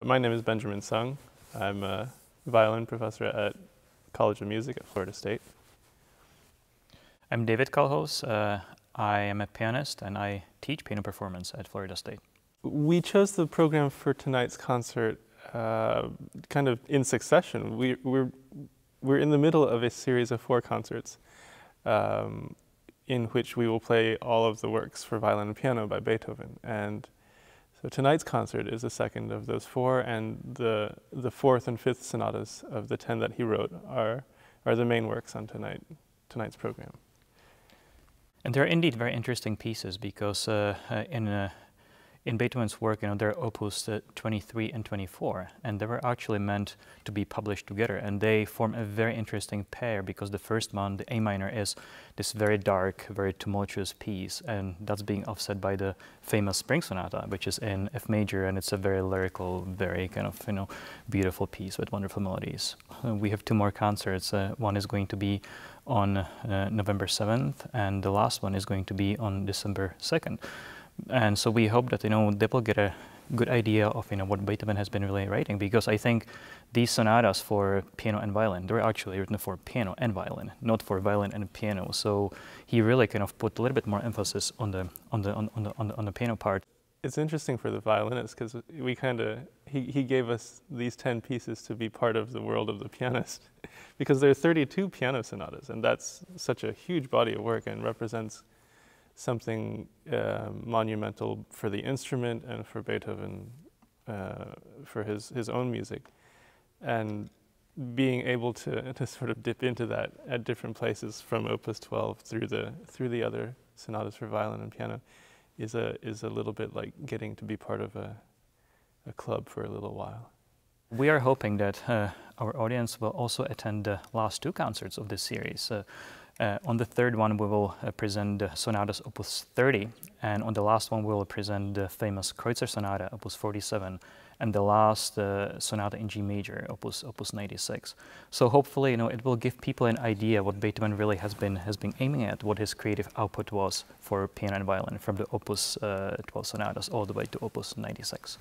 My name is Benjamin Sung. I'm a violin professor at College of Music at Florida State. I'm David Kalhous. I am a pianist and I teach piano performance at Florida State. We chose the program for tonight's concert kind of in succession. We're in the middle of a series of 4 concerts in which we will play all of the works for violin and piano by Beethoven. And so tonight's concert is the second of those 4, and the 4th and 5th sonatas of the 10 that he wrote are the main works on tonight's program. And they're indeed very interesting pieces because in Beethoven's work, there are opus 23 and 24, and they were actually meant to be published together, and they form a very interesting pair because the first one, the A minor, is this very dark, very tumultuous piece, and that's being offset by the famous Spring Sonata, which is in F major, and it's a very lyrical, very kind of beautiful piece with wonderful melodies. We have 2 more concerts. One is going to be on November 7th, and the last one is going to be on December 2nd. And so we hope that they will get a good idea of what Beethoven has been really writing, because I think these sonatas for piano and violin, they're actually written for piano and violin, not for violin and piano. So he really kind of put a little bit more emphasis on the piano part. It's interesting for the violinist because he gave us these 10 pieces to be part of the world of the pianist, because there are 32 piano sonatas, and that's such a huge body of work and represents something monumental for the instrument and for Beethoven, for his own music. And being able to sort of dip into that at different places from Opus 12 through the other sonatas for violin and piano is a little bit like getting to be part of a club for a little while. We are hoping that our audience will also attend the last 2 concerts of this series. On the 3rd one, we will present the Sonatas Opus 30, and on the last one, we will present the famous Kreutzer Sonata, Opus 47, and the last Sonata in G major, Opus 96. So hopefully, it will give people an idea what Beethoven really has been aiming at, what his creative output was for piano and violin, from the Opus 12 sonatas all the way to Opus 96.